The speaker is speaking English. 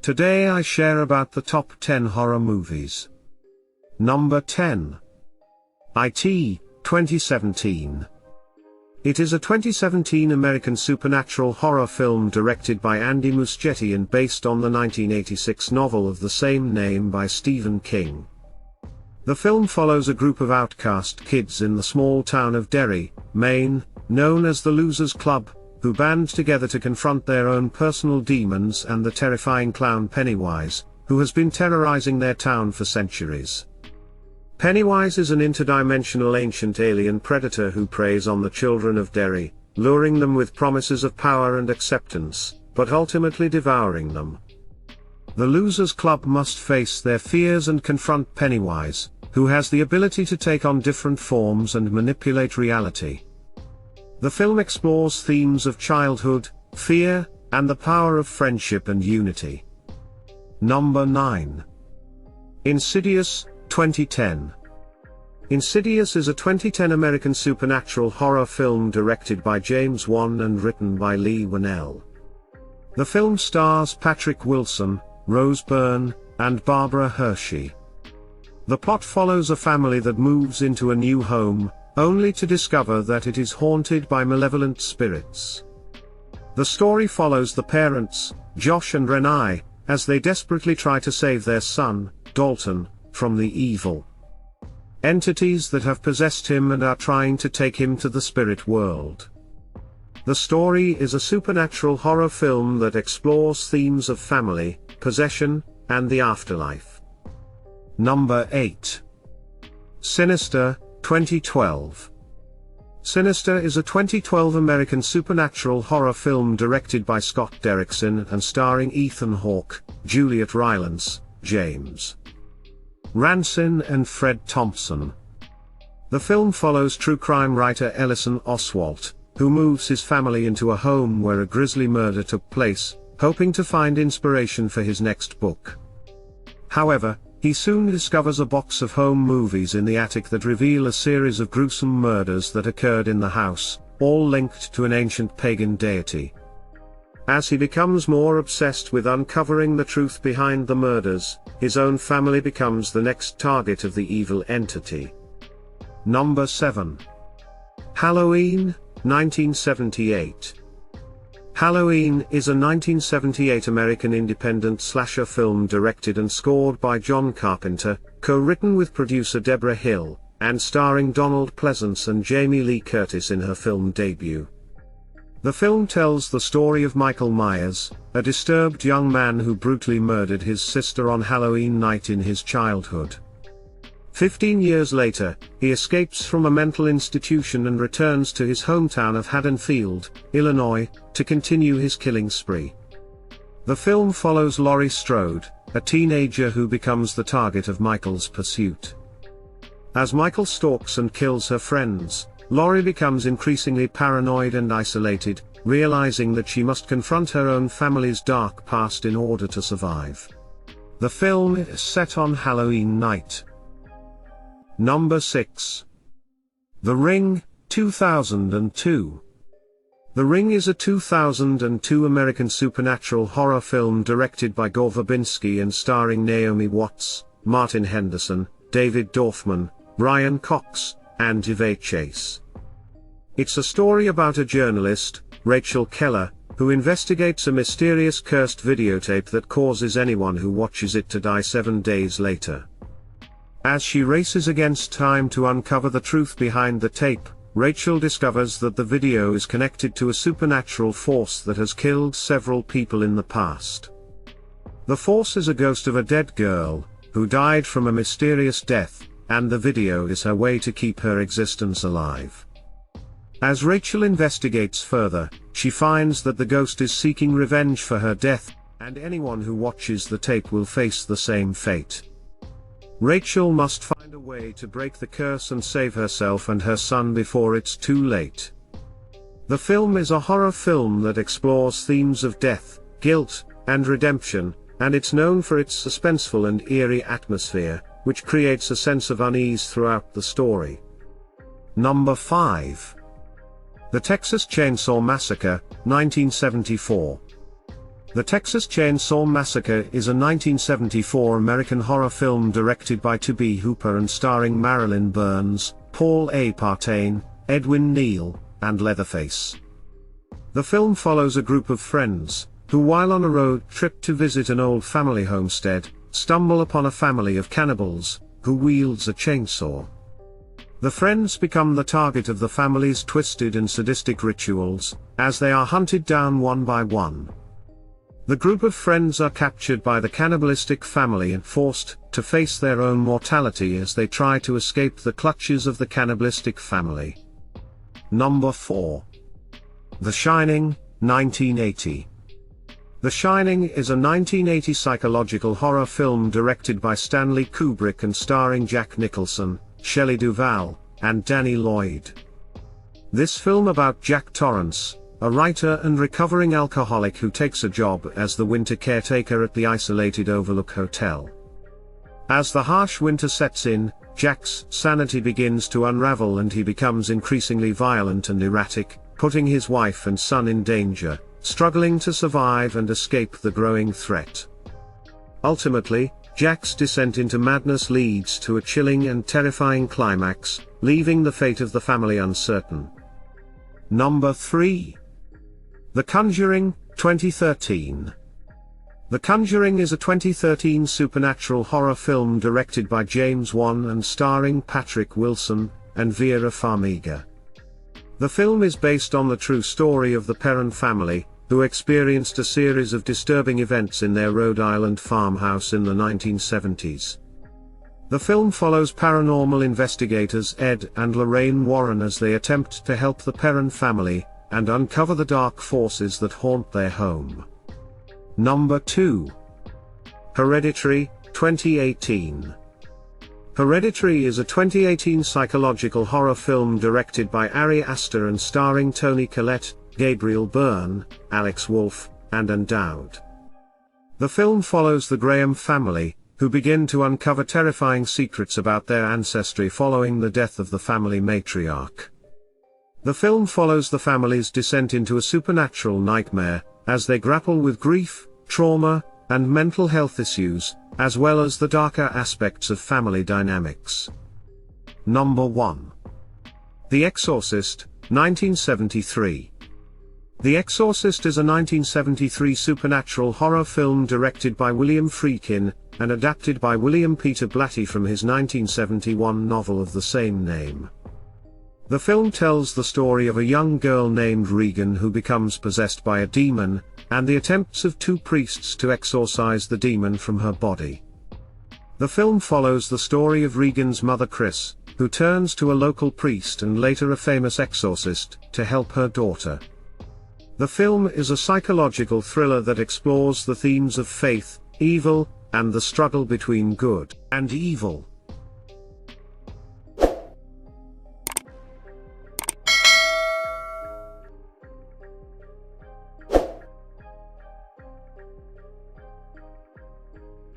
Today I share about the top 10 horror movies. Number 10. IT, 2017. It is a 2017 American supernatural horror film directed by Andy Muschietti and based on the 1986 novel of the same name by Stephen King. The film follows a group of outcast kids in the small town of Derry, Maine, known as the Losers Club, who band together to confront their own personal demons and the terrifying clown Pennywise, who has been terrorizing their town for centuries. Pennywise is an interdimensional ancient alien predator who preys on the children of Derry, luring them with promises of power and acceptance, but ultimately devouring them. The Losers Club must face their fears and confront Pennywise, who has the ability to take on different forms and manipulate reality. The film explores themes of childhood, fear, and the power of friendship and unity. Number 9. Insidious, 2010. Insidious is a 2010 American supernatural horror film directed by James Wan and written by Lee Winnell. The film stars Patrick Wilson, Rose Byrne, and Barbara Hershey. The plot follows a family that moves into a new home, only to discover that it is haunted by malevolent spirits. The story follows the parents, Josh and Renai, as they desperately try to save their son, Dalton, from the evil entities that have possessed him and are trying to take him to the spirit world. The story is a supernatural horror film that explores themes of family, possession, and the afterlife. Number 8. Sinister, 2012. Sinister is a 2012 American supernatural horror film directed by Scott Derrickson and starring Ethan Hawke, Juliet Rylance, James Ransone and Fred Thompson. The film follows true crime writer Ellison Oswalt, who moves his family into a home where a grisly murder took place, hoping to find inspiration for his next book. However, he soon discovers a box of home movies in the attic that reveal a series of gruesome murders that occurred in the house, all linked to an ancient pagan deity. As he becomes more obsessed with uncovering the truth behind the murders, his own family becomes the next target of the evil entity. Number 7. Halloween, 1978. Halloween is a 1978 American independent slasher film directed and scored by John Carpenter, co-written with producer Deborah Hill, and starring Donald Pleasence and Jamie Lee Curtis in her film debut. The film tells the story of Michael Myers, a disturbed young man who brutally murdered his sister on Halloween night in his childhood. 15 years later, he escapes from a mental institution and returns to his hometown of Haddonfield, Illinois, to continue his killing spree. The film follows Laurie Strode, a teenager who becomes the target of Michael's pursuit. As Michael stalks and kills her friends, Laurie becomes increasingly paranoid and isolated, realizing that she must confront her own family's dark past in order to survive. The film is set on Halloween night. Number 6. The Ring, 2002. The Ring is a 2002 American supernatural horror film directed by Gore Verbinski and starring Naomi Watts, Martin Henderson, David Dorfman, Brian Cox, and Yvette Chase. It's a story about a journalist, Rachel Keller, who investigates a mysterious cursed videotape that causes anyone who watches it to die 7 days later. As she races against time to uncover the truth behind the tape, Rachel discovers that the video is connected to a supernatural force that has killed several people in the past. The force is a ghost of a dead girl, who died from a mysterious death, and the video is her way to keep her existence alive. As Rachel investigates further, she finds that the ghost is seeking revenge for her death, and anyone who watches the tape will face the same fate. Rachel must find a way to break the curse and save herself and her son before it's too late. The film is a horror film that explores themes of death, guilt, and redemption, and it's known for its suspenseful and eerie atmosphere, which creates a sense of unease throughout the story. Number 5. The Texas Chainsaw Massacre, 1974. The Texas Chainsaw Massacre is a 1974 American horror film directed by Tobe Hooper and starring Marilyn Burns, Paul A. Partain, Edwin Neal, and Leatherface. The film follows a group of friends, who while on a road trip to visit an old family homestead, stumble upon a family of cannibals, who wields a chainsaw. The friends become the target of the family's twisted and sadistic rituals, as they are hunted down one by one. The group of friends are captured by the cannibalistic family and forced to face their own mortality as they try to escape the clutches of the cannibalistic family. Number 4. The Shining, 1980. The Shining is a 1980 psychological horror film directed by Stanley Kubrick and starring Jack Nicholson, Shelley Duvall, and Danny Lloyd. This film about Jack Torrance, a writer and recovering alcoholic who takes a job as the winter caretaker at the isolated Overlook Hotel. As the harsh winter sets in, Jack's sanity begins to unravel and he becomes increasingly violent and erratic, putting his wife and son in danger, struggling to survive and escape the growing threat. Ultimately, Jack's descent into madness leads to a chilling and terrifying climax, leaving the fate of the family uncertain. Number 3. The Conjuring, 2013. The Conjuring is a 2013 supernatural horror film directed by James Wan and starring Patrick Wilson and Vera Farmiga. The film is based on the true story of the Perron family, who experienced a series of disturbing events in their Rhode Island farmhouse in the 1970s. The film follows paranormal investigators Ed and Lorraine Warren as they attempt to help the Perron family and uncover the dark forces that haunt their home. Number 2. Hereditary, 2018. Hereditary is a 2018 psychological horror film directed by Ari Aster and starring Toni Collette, Gabriel Byrne, Alex Wolff, and Ann Dowd. The film follows the Graham family, who begin to uncover terrifying secrets about their ancestry following the death of the family matriarch. The film follows the family's descent into a supernatural nightmare, as they grapple with grief, trauma, and mental health issues, as well as the darker aspects of family dynamics. Number 1. The Exorcist, 1973. The Exorcist is a 1973 supernatural horror film directed by William Friedkin, and adapted by William Peter Blatty from his 1971 novel of the same name. The film tells the story of a young girl named Regan who becomes possessed by a demon, and the attempts of two priests to exorcise the demon from her body. The film follows the story of Regan's mother Chris, who turns to a local priest and later a famous exorcist, to help her daughter. The film is a psychological thriller that explores the themes of faith, evil, and the struggle between good and evil.